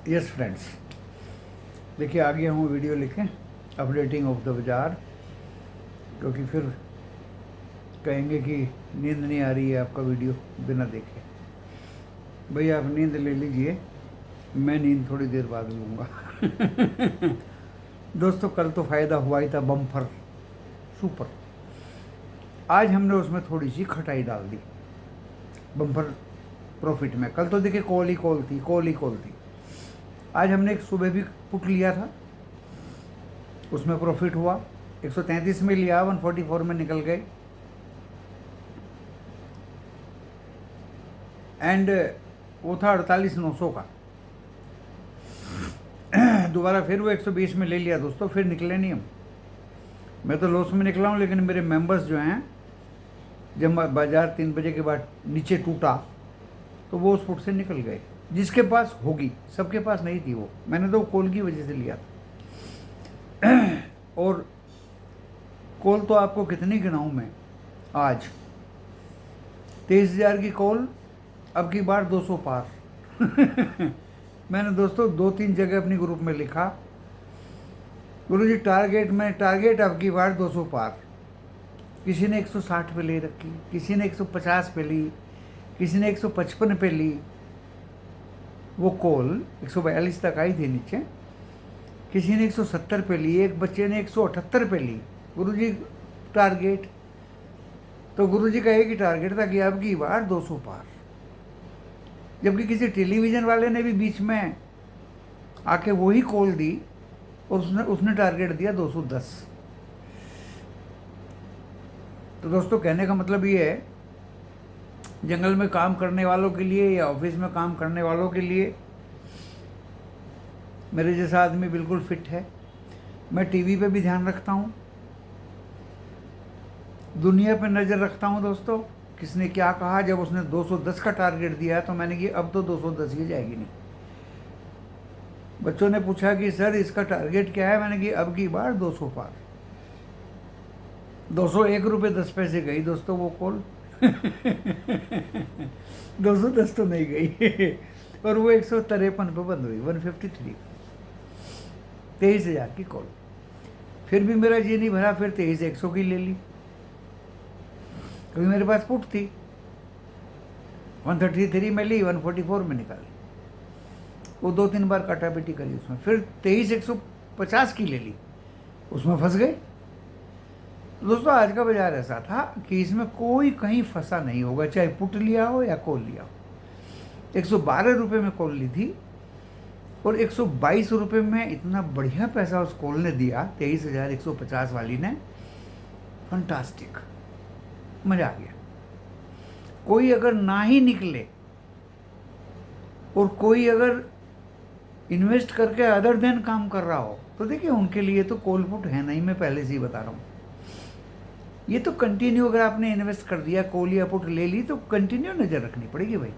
Yes friends, देखिए आ गया हूँ वीडियो लेके अपडेटिंग ऑफ द बाज़ार, क्योंकि फिर कहेंगे कि नींद नहीं आ रही है आपका वीडियो बिना देखे। भैया आप नींद ले लीजिए, मैं नींद थोड़ी देर बाद लूँगा। दोस्तों कल तो फ़ायदा हुआ ही था, बम्पर सुपर। आज हमने उसमें थोड़ी सी खटाई डाल दी बम्पर प्रॉफिट में। कल तो देखिए कॉल ही कॉल थी। आज हमने एक सुबह भी पुट लिया था, उसमें प्रॉफिट हुआ। 133 में लिया, 144 में निकल गए एंड वो था 48,900 का। दोबारा फिर वो 120 में ले लिया दोस्तों, फिर निकले नहीं हम। मैं तो लॉस में निकला हूँ, लेकिन मेरे मेंबर्स जो हैं, जब बाज़ार 3 बजे के बाद नीचे टूटा तो वो उस फुट से निकल गए। जिसके पास होगी, सबके पास नहीं थी वो। मैंने तो कॉल की वजह से लिया था। और कॉल तो आपको कितनी गिनाऊँ मैं। आज 23,000 की कॉल, अब की बार 200 पार। मैंने दोस्तों 2-3 जगह अपनी ग्रुप में लिखा, गुरुजी टारगेट अब की बार 200 पार। किसी ने 160 पे ले रखी, किसी ने 150 पे ली, किसी ने 155 पे ली। वो कॉल 142 तक आई थी नीचे। किसी ने 170 पे ली, एक बच्चे ने 178 पे ली। गुरुजी टारगेट, तो गुरुजी का एक ही टारगेट था कि अब की बार 200 पार। जबकि किसी टेलीविज़न वाले ने भी बीच में आके वही कॉल दी और उसने टारगेट दिया 210। तो दोस्तों कहने का मतलब ये है, जंगल में काम करने वालों के लिए या ऑफिस में काम करने वालों के लिए मेरे जैसा आदमी बिल्कुल फिट है। मैं टीवी पे भी ध्यान रखता हूँ, दुनिया पे नज़र रखता हूँ दोस्तों। किसने क्या कहा, जब उसने 210 का टारगेट दिया तो मैंने कि अब तो 210 ही जाएगी नहीं। बच्चों ने पूछा कि सर इसका टारगेट क्या है, मैंने कि अब की बार 200 पार। 201 रुपये 10 पैसे गई दोस्तों वो कॉल। 210 तो नहीं गई। और वो 153 पे बंद हुई, 153। 23,000 की कॉल। फिर भी मेरा जी नहीं भरा, फिर 23,100 की ले ली, क्योंकि मेरे पास पुट थी। 133 में ली, 144 में निकाली। वो 2-3 बार काटा बेटी करी उसमें। फिर 23,150 की ले ली, उसमें फंस गए। तो दोस्तों आज का बाजार ऐसा था कि इसमें कोई कहीं फंसा नहीं होगा, चाहे पुट लिया हो या कॉल लिया हो। 112 रुपये में कॉल ली थी और 122 रुपये में इतना बढ़िया पैसा उस कॉल ने दिया, 23,150 वाली ने। फंटास्टिक, मजा आ गया। कोई अगर ना ही निकले और कोई अगर इन्वेस्ट करके अदर देन काम कर रहा हो, तो देखिए उनके लिए तो कॉल पुट है नहीं, मैं पहले से ही बता रहा हूँ। ये तो कंटिन्यू, अगर आपने इन्वेस्ट कर दिया, कॉल या पुट ले ली, तो कंटिन्यू नज़र रखनी पड़ेगी भाई।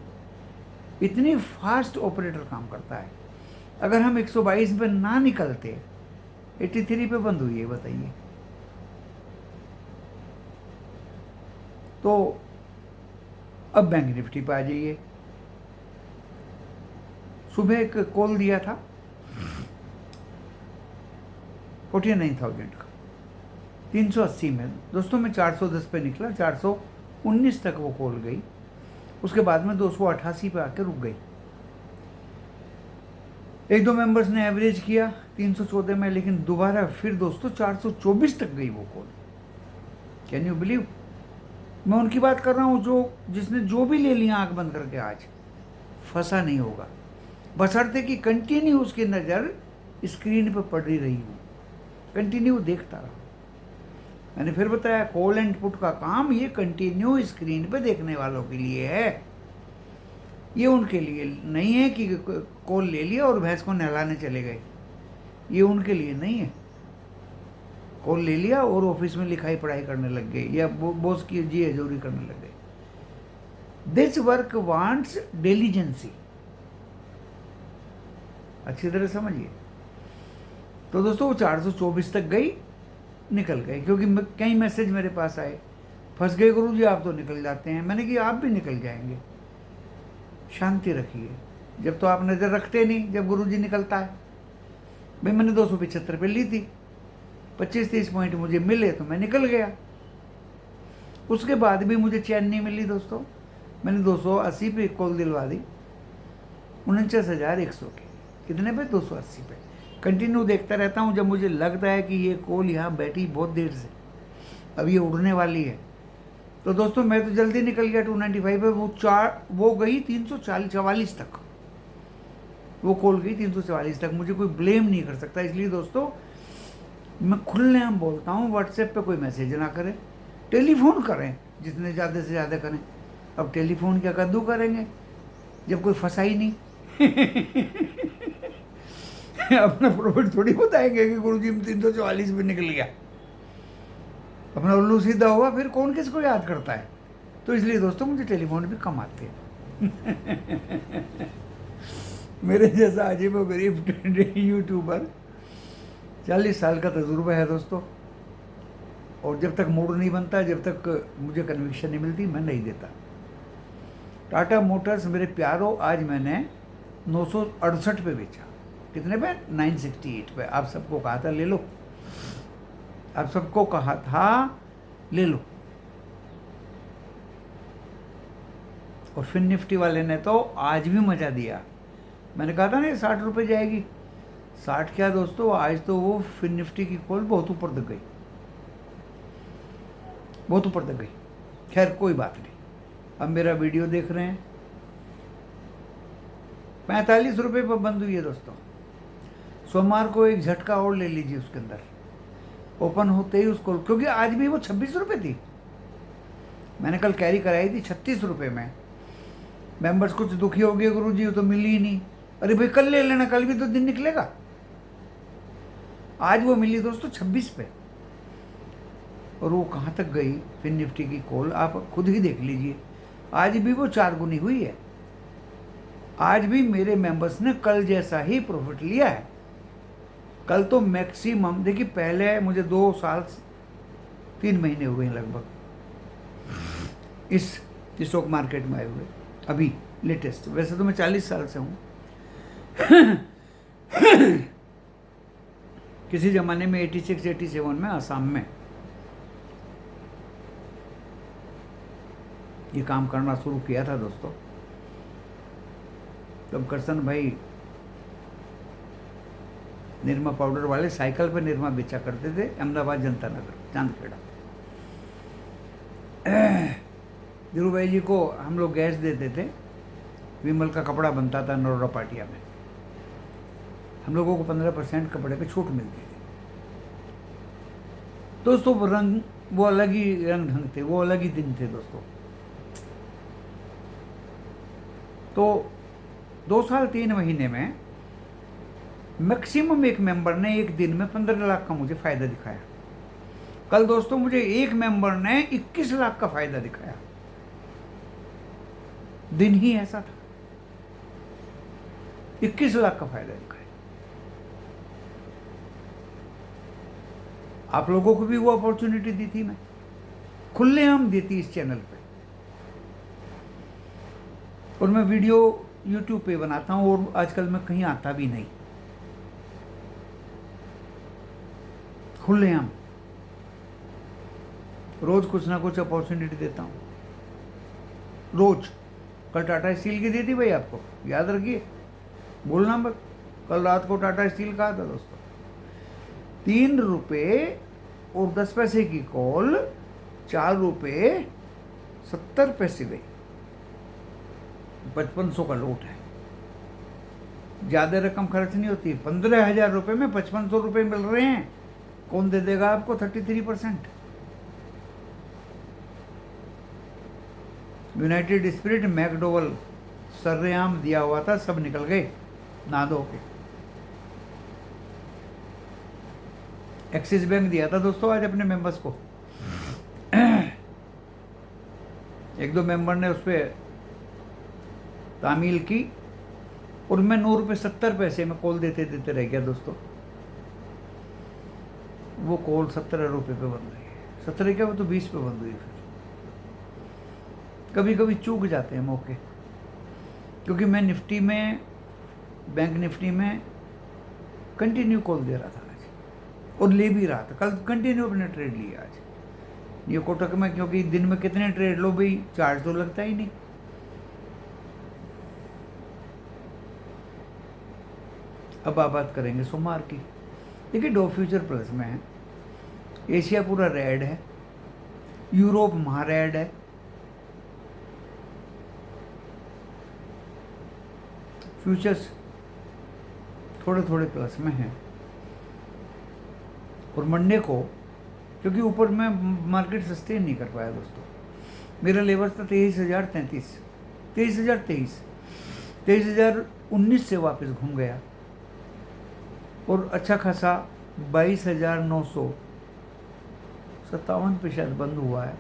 इतनी फास्ट ऑपरेटर काम करता है। अगर हम 122 पे ना निकलते, 83 पे बंद हुई है, बताइए। तो अब बैंक निफ्टी पे आ जाइए। सुबह एक कॉल दिया था 49,000 का, 380 में दोस्तों मैं 410 पे निकला, 419 तक वो कॉल गई। उसके बाद में 288 पे आके रुक गई। एक दो मेंबर्स ने एवरेज किया 314 में, लेकिन दोबारा फिर दोस्तों 424 तक गई वो कॉल। Can you believe? मैं उनकी बात कर रहा हूँ जिसने जो भी ले लिया आंख बंद करके, आज फंसा नहीं होगा, बशर्ते कि कंटिन्यू उसकी नज़र स्क्रीन पर पड़ रही हो, कंटिन्यू देखता रहा। मैंने फिर बताया, कॉल एंड पुट का काम ये कंटिन्यू स्क्रीन पे देखने वालों के लिए है। ये उनके लिए नहीं है कि कॉल ले लिया और भैंस को नहलाने चले गए। ये उनके लिए नहीं है। कॉल ले लिया और ऑफिस में लिखाई पढ़ाई करने लग गए, या बॉस की जी हजूरी करने लग गए। This work wants diligency. अच्छी तरह समझिए। तो दोस्तों वो 424 तक गई, निकल गए, क्योंकि कई मैसेज मेरे पास आए, फंस गए गुरुजी आप तो निकल जाते हैं। मैंने कि आप भी निकल जाएंगे, शांति रखिए, जब तो आप नज़र रखते नहीं जब गुरुजी निकलता है। भाई मैंने 275 पे ली थी, 25-30 पॉइंट मुझे मिले तो मैं निकल गया। उसके बाद भी मुझे चैन नहीं मिली दोस्तों। मैंने 280 पे कॉल दिलवा दी, 49,100 की। कितने पे? 280 पे। कंटिन्यू देखता रहता हूँ। जब मुझे लगता है कि ये कॉल यहाँ बैठी बहुत देर से, अब ये उड़ने वाली है, तो दोस्तों मैं तो जल्दी निकल गया 295 पे। वो गई 344 तक, वो कॉल गई 344 तक। मुझे कोई ब्लेम नहीं कर सकता। इसलिए दोस्तों मैं खुलेआम बोलता हूँ, व्हाट्सएप पे कोई मैसेज ना करें, टेलीफोन करें जितने ज़्यादा से ज़्यादा करें। अब टेलीफोन क्या कद्दू करेंगे जब कोई फंसा ही नहीं। अपना प्रॉफिट थोड़ी बताएंगे कि गुरुजी में 344 में निकल गया, अपना उल्लू सीधा हुआ, फिर कौन किसको याद करता है। तो इसलिए दोस्तों मुझे टेलीफोन भी कम आते हैं। मेरे जैसा अजीब व गरीब यूट्यूबर, 40 साल का तजुर्बा है दोस्तों, और जब तक मूड नहीं बनता, जब तक मुझे कन्विक्शन नहीं मिलती, मैं नहीं देता। टाटा मोटर्स मेरे प्यारों आज मैंने 968 पे बेचा। कितने पे? 968 पे। आप सबको कहा था ले लो, आप सबको कहा था ले लो। और फिर निफ्टी वाले ने तो आज भी मजा दिया। मैंने कहा था ना 60 रुपये जाएगी, 60 क्या दोस्तों, आज तो वो फिर निफ्टी की कॉल बहुत ऊपर तक गई, बहुत ऊपर तक गई। खैर कोई बात नहीं। अब मेरा वीडियो देख रहे हैं, 45 रुपये पर बंद हुई है दोस्तों। सोमवार को एक झटका और ले लीजिए उसके अंदर, ओपन होते ही उसको, क्योंकि आज भी वो 26 रुपये थी। मैंने कल कैरी कराई थी 36 रुपये में। मेंबर्स कुछ दुखी हो गए, गुरुजी वो तो मिली ही नहीं। अरे भाई कल ले लेना, कल भी तो दिन निकलेगा। आज वो मिली दोस्तों 26 पे, और वो कहाँ तक गई फिर निफ्टी की कॉल आप खुद ही देख लीजिए। आज भी वो 4 गुनी हुई है। आज भी मेरे मेंबर्स ने कल जैसा ही प्रॉफिट लिया है। कल तो मैक्सिमम देखिए, पहले मुझे 2 साल 3 महीने हुए हैं लगभग इस स्टॉक मार्केट में आए हुए, अभी लेटेस्ट। वैसे तो मैं 40 साल से हूँ। किसी ज़माने में 86-87 में आसाम में ये काम करना शुरू किया था दोस्तों। तब करसन भाई निरमा पाउडर वाले साइकिल पर निरमा बेचा करते थे, अहमदाबाद जनता नगर चांदखेड़ा। धीरू भाई जी को हम लोग गैस देते थे, विमल का कपड़ा बनता था नरोड़ा पाटिया में, हम लोगों को 15% कपड़े पे छूट मिलती थी दोस्तों। वो रंग, वो अलग ही रंग ढंग थे, वो अलग ही दिन थे दोस्तों। तो 2 साल 3 महीने में मैक्सिमम एक मेंबर ने एक दिन में 15 लाख का मुझे फायदा दिखाया। कल दोस्तों मुझे एक मेंबर ने 21 लाख का फायदा दिखाया। दिन ही ऐसा था, 21 लाख का फायदा दिखाया। आप लोगों को भी वो अपॉर्चुनिटी दी थी, मैं खुलेआम दी थी इस चैनल पे, और मैं वीडियो YouTube पे बनाता हूँ, और आजकल मैं कहीं आता भी नहीं, खुलेआम रोज कुछ ना कुछ अपॉर्चुनिटी देता हूँ, रोज। कल टाटा स्टील की दी थी भाई, आपको याद रखिए, बोलना मत। कल रात को टाटा स्टील का था दोस्तों, 3 रुपये और 10 पैसे की कॉल, 4 रुपये 70 पैसे गई। 5500 का लूट है, ज़्यादा रकम खर्च नहीं होती। 15,000 रुपये में 5500 रुपये मिल रहे हैं। कौन दे देगा आपको 33%? यूनाइटेड स्पिरिट, मैकडोवल सर्रेआम दिया हुआ था, सब निकल गए ना दो के। एक्सिस बैंक दिया था दोस्तों आज अपने मेंबर्स को। 1-2 मेंबर ने उस पर तामील की, और मैं 9 रुपये 70 पैसे में कॉल देते देते रह गया दोस्तों। वो कॉल 17 रुपये पे बन गई। 17 क्या, वो तो 20 पे बंद हुई। फिर कभी कभी चूक जाते हैं मौके, क्योंकि मैं निफ्टी में, बैंक निफ्टी में कंटिन्यू कॉल दे रहा था आज, और ले भी रहा था। कल कंटिन्यू अपने ट्रेड लिया आज। ये कोटक में, क्योंकि दिन में कितने ट्रेड लो भाई, चार्ज तो लगता ही नहीं। अब आप बात करेंगे सोमवार की। देखिए डो फ्यूचर प्लस में है, एशिया पूरा रेड है, यूरोप महा रेड है, फ्यूचर्स थोड़े थोड़े प्लस में हैं। और मंडे को, क्योंकि ऊपर में मार्केट सस्टेन नहीं कर पाया दोस्तों, मेरा लेवल था 23,033, 23,023, 23,019 से वापस घूम गया और अच्छा खासा 22,957 पे शायद बंद हुआ है,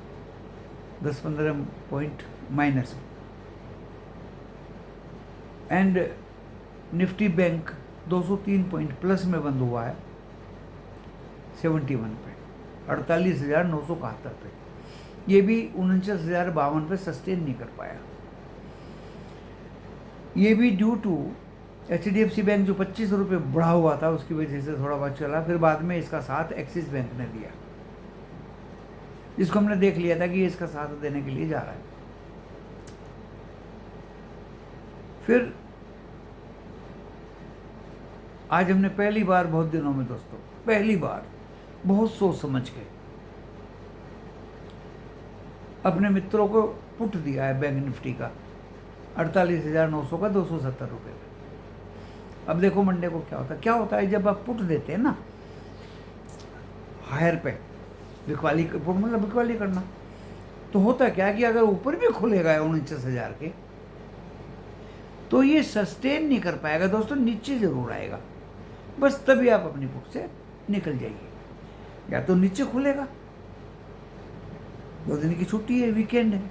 10-15 पॉइंट माइनस में। And Nifty bank 203 point plus में बंद हुआ है 71 पे, 48,971 पे। ये भी 49,052 पे सस्टेन नहीं कर पाया। ये भी ड्यू टू HDFC बैंक जो 25 रुपये बढ़ा हुआ था, उसकी वजह से थोड़ा बहुत चला। फिर बाद में इसका साथ एक्सिस बैंक ने दिया, जिसको हमने देख लिया था कि ये इसका साथ देने के लिए जा रहा है। फिर आज हमने पहली बार बहुत दिनों में दोस्तों, पहली बार बहुत सोच समझ के अपने मित्रों को पुट दिया है बैंक निफ्टी का 48,900 का 270 रुपये में। अब देखो मंडे को क्या होता है जब आप पुट देते हैं ना हायर पे, बिकवाली पुट मतलब बिकवाली करना, तो होता क्या कि अगर ऊपर भी खुलेगा 49,000 के, तो ये सस्टेन नहीं कर पाएगा दोस्तों, नीचे जरूर आएगा। बस तभी आप अपनी पुट से निकल जाइए। या तो नीचे खुलेगा, 2 दिन की छुट्टी है, वीकेंड है।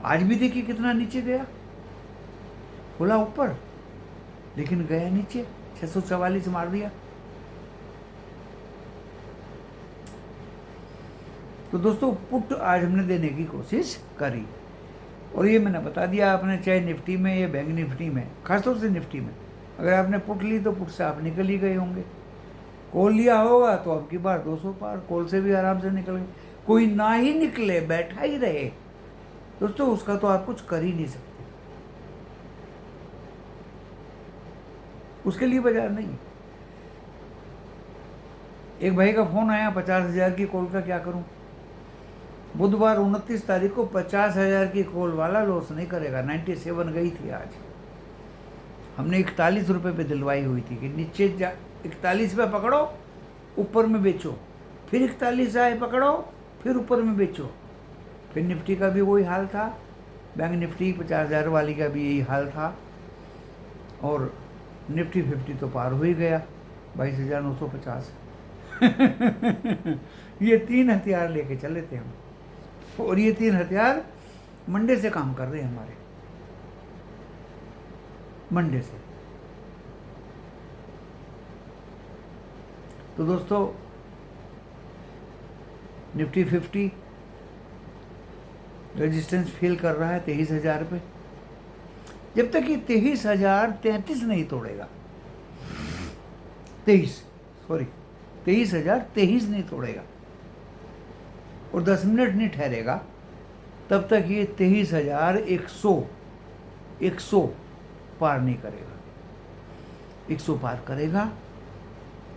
आज भी देखिए कितना नीचे गया, खुला ऊपर लेकिन गया नीचे, 644 मार दिया। तो दोस्तों पुट आज हमने देने की कोशिश करी, और ये मैंने बता दिया आपने, चाहे निफ्टी में या बैंक निफ्टी में, खासतौर से निफ्टी में अगर आपने पुट ली तो पुट से आप निकल ही गए होंगे। कॉल लिया होगा तो अब की बार 200 पार, कॉल से भी आराम से निकल गए। कोई ना ही निकले, बैठा ही रहे दोस्तों, उसका तो आप कुछ कर ही नहीं सकते, उसके लिए बाजार नहीं। एक भाई का फोन आया 50,000 की कॉल का, क्या करूं? बुधवार 29 तारीख को 50,000 की कॉल वाला लॉस नहीं करेगा। 97 गई थी आज, हमने 41 रुपये पे दिलवाई हुई थी कि नीचे 41 पे पकड़ो, ऊपर में बेचो, फिर 41 आए पकड़ो, फिर ऊपर में बेचो। फिर निफ्टी का भी वही हाल था, बैंक निफ्टी 50,000 वाली का भी यही हाल था, और निफ्टी 50 तो पार हो ही गया 22,950। ये 3 हथियार लेके चले थे हम, और ये 3 हथियार मंडे से काम कर रहे हैं हमारे, मंडे से। तो दोस्तों निफ्टी 50 रेजिस्टेंस फील कर रहा है 23,000 पे। जब तक ये 23,033 नहीं तोड़ेगा, 23,023 नहीं तोड़ेगा और 10 मिनट नहीं ठहरेगा, तब तक ये 23,100 पार नहीं करेगा। 100 पार करेगा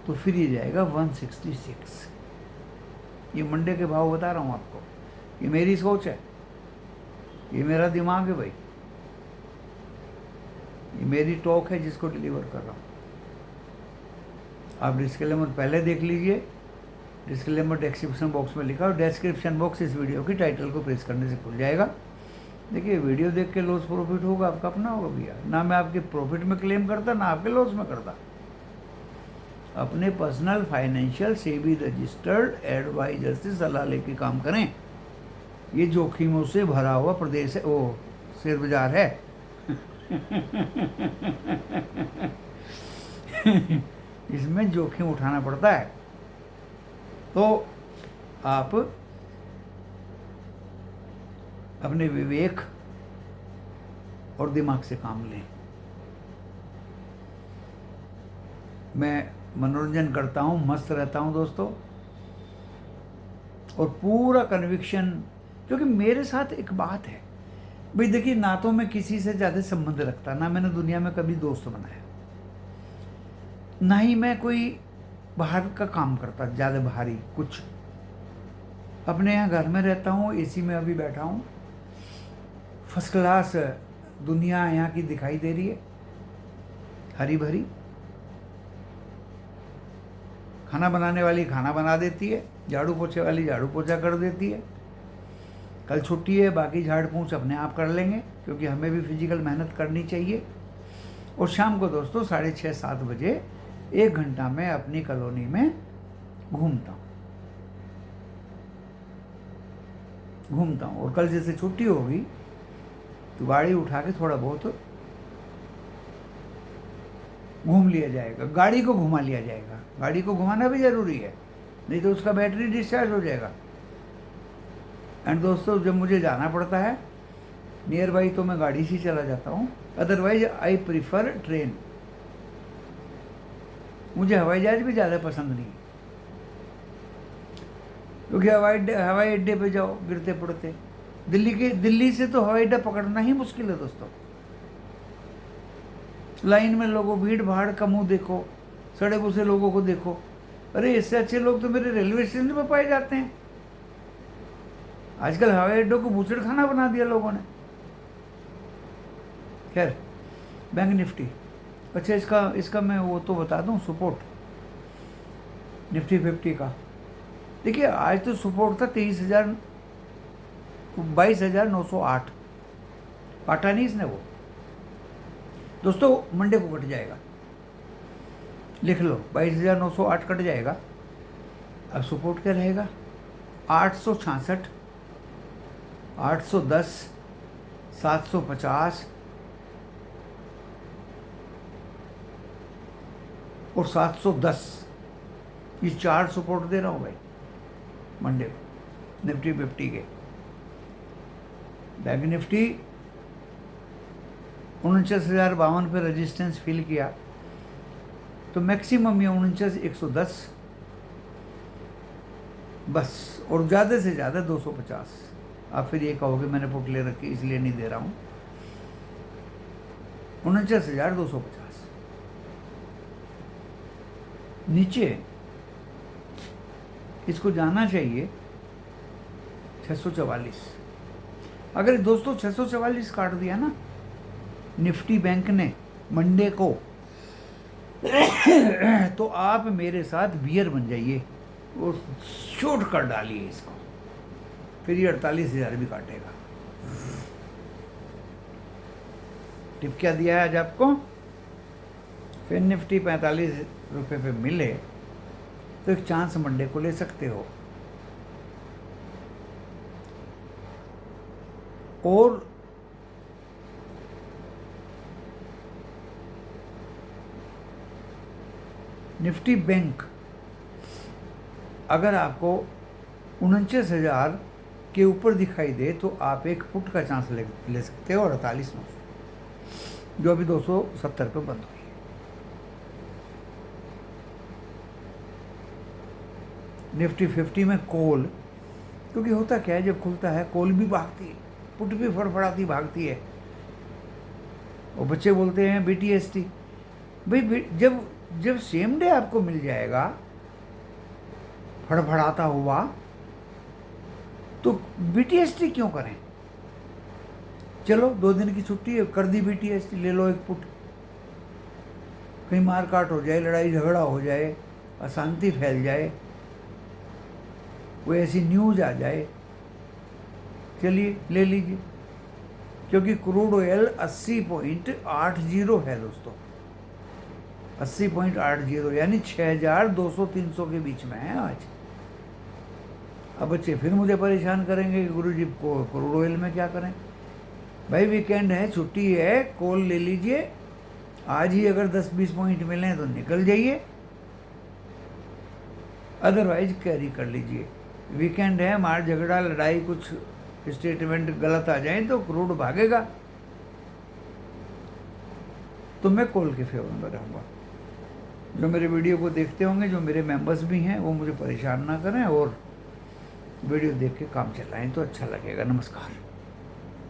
तो फिर ये जाएगा 166। ये मंडे के भाव बता रहा हूँ आपको, ये मेरी सोच है, ये मेरा दिमाग है भाई, ये मेरी टॉक है जिसको डिलीवर कर रहा हूँ। आप डिस्क्लेमर पहले देख लीजिए, डिस्क्लेमर डिस्क्रिप्शन बॉक्स में लिखा, और डिस्क्रिप्शन बॉक्स इस वीडियो की टाइटल को प्रेस करने से खुल जाएगा। देखिए वीडियो देख के लॉस प्रॉफिट होगा आपका अपना होगा भैया, ना मैं आपके प्रॉफिट में क्लेम करता, ना आपके लॉस में करता। अपने personal financial SEBI registered adviser से सलाह लेके काम करें। ये जोखिमों से भरा हुआ प्रदेश है, वो शेयर बाजार है। इसमें जोखिम उठाना पड़ता है। तो आप अपने विवेक और दिमाग से काम लें। मैं मनोरंजन करता हूँ, मस्त रहता हूँ दोस्तों, और पूरा कन्विक्शन, क्योंकि मेरे साथ एक बात है भाई, देखिए ना तो मैं किसी से ज़्यादा संबंध रखता, ना मैंने दुनिया में कभी दोस्त बनाया, ना ही मैं कोई बाहर का काम करता ज़्यादा भारी कुछ। अपने यहाँ घर में रहता हूँ, एसी में अभी बैठा हूँ, फर्स्ट क्लास दुनिया यहाँ की दिखाई दे रही है, हरी भरी। खाना बनाने वाली खाना बना देती है, झाड़ू पोछे वाली झाड़ू पोछा कर देती है। कल छुट्टी है, बाकी झाड़ पोंछ अपने आप कर लेंगे, क्योंकि हमें भी फिजिकल मेहनत करनी चाहिए। और शाम को दोस्तों 6:30-7 बजे 1 घंटा मैं अपनी कॉलोनी में घूमता हूँ। और कल जैसे छुट्टी होगी तो गाड़ी उठा के थोड़ा बहुत घूम लिया जाएगा, गाड़ी को घुमा लिया जाएगा। गाड़ी को घुमाना भी ज़रूरी है, नहीं तो उसका बैटरी डिस्चार्ज हो जाएगा। एंड दोस्तों, जब मुझे जाना पड़ता है नियर बाई तो मैं गाड़ी से ही चला जाता हूँ, अदरवाइज आई प्रीफर ट्रेन। मुझे हवाई जहाज भी ज़्यादा पसंद नहीं, क्योंकि हवाई अड्डे पे जाओ गिरते पड़ते। दिल्ली से तो हवाई अड्डा पकड़ना ही मुश्किल है दोस्तों। लाइन में लोगों, भीड़ भाड़ का मुंह देखो, सड़े भूसे लोगों को देखो। अरे इससे अच्छे लोग तो मेरे रेलवे स्टेशन पर पाए जाते हैं। आजकल हवाई अड्डों को बूचड़ खाना बना दिया लोगों ने। खैर, बैंक निफ्टी, अच्छा इसका मैं वो तो बता दूं, सपोर्ट निफ्टी 50 का। देखिए आज तो सपोर्ट था 22,908, काटा नहीं इसने वो दोस्तों। मंडे को कट जाएगा, लिख लो 22,908 कट जाएगा। अब सपोर्ट क्या रहेगा? 866, 810, 750 और 710, ये 4 सपोर्ट दे रहा हूँ भाई मंडे को निफ्टी 50 के। बैंक निफ्टी 49,052 पे रेजिस्टेंस फील किया तो मैक्सिमम ये 49,110 बस, और ज़्यादा से ज़्यादा 250। आप फिर ये कहोगे मैंने पुट ले रखी इसलिए नहीं दे रहा हूँ। 49,250 नीचे इसको जाना चाहिए 644। अगर दोस्तों 644 काट दिया ना निफ्टी बैंक ने मंडे को तो आप मेरे साथ बियर बन जाइए और शॉर्ट कर डालिए इसको, फिर ये 48,000 भी काटेगा। टिप क्या दिया है आज आपको? फिर निफ्टी 45 रुपये पे मिले तो एक चांस मंडे को ले सकते हो। और निफ्टी बैंक अगर आपको 49,000 के ऊपर दिखाई दे तो आप एक पुट का चांस ले सकते हो, 48,900 जो अभी 270 पे बंद हुई है। निफ्टी 50 में कॉल, क्योंकि होता क्या है जब खुलता है कॉल भी भागती है, पुट भी फड़फड़ाती भागती है। और बच्चे बोलते हैं BTST भाई, जब सेम डे आपको मिल जाएगा फड़फड़ाता हुआ तो BTST क्यों करें? चलो 2 दिन की छुट्टी है, कर दी BTST, ले लो एक पुट। कहीं मारकाट हो जाए, लड़ाई झगड़ा हो जाए, अशांति फैल जाए, कोई ऐसी न्यूज़ आ जाए, चलिए ले लीजिए। क्योंकि क्रूड ऑयल 80.80 है दोस्तों, 80.80 यानी 6,200-300 के बीच में है आज। अब बच्चे फिर मुझे परेशान करेंगे कि गुरुजी को क्रूड ऑयल में क्या करें। भाई वीकेंड है, छुट्टी है, कॉल ले लीजिए। आज ही अगर 10-20 पॉइंट मिले तो निकल जाइए, अदरवाइज कैरी कर लीजिए। वीकेंड है, मार झगड़ा लड़ाई कुछ स्टेटमेंट गलत आ जाए तो क्रूड भागेगा, तो मैं कॉल के फेवर में रहूँगा। जो मेरे वीडियो को देखते होंगे, जो मेरे मेंबर्स भी हैं, वो मुझे परेशान ना करें और वीडियो देख के काम चलाएं तो अच्छा लगेगा। नमस्कार।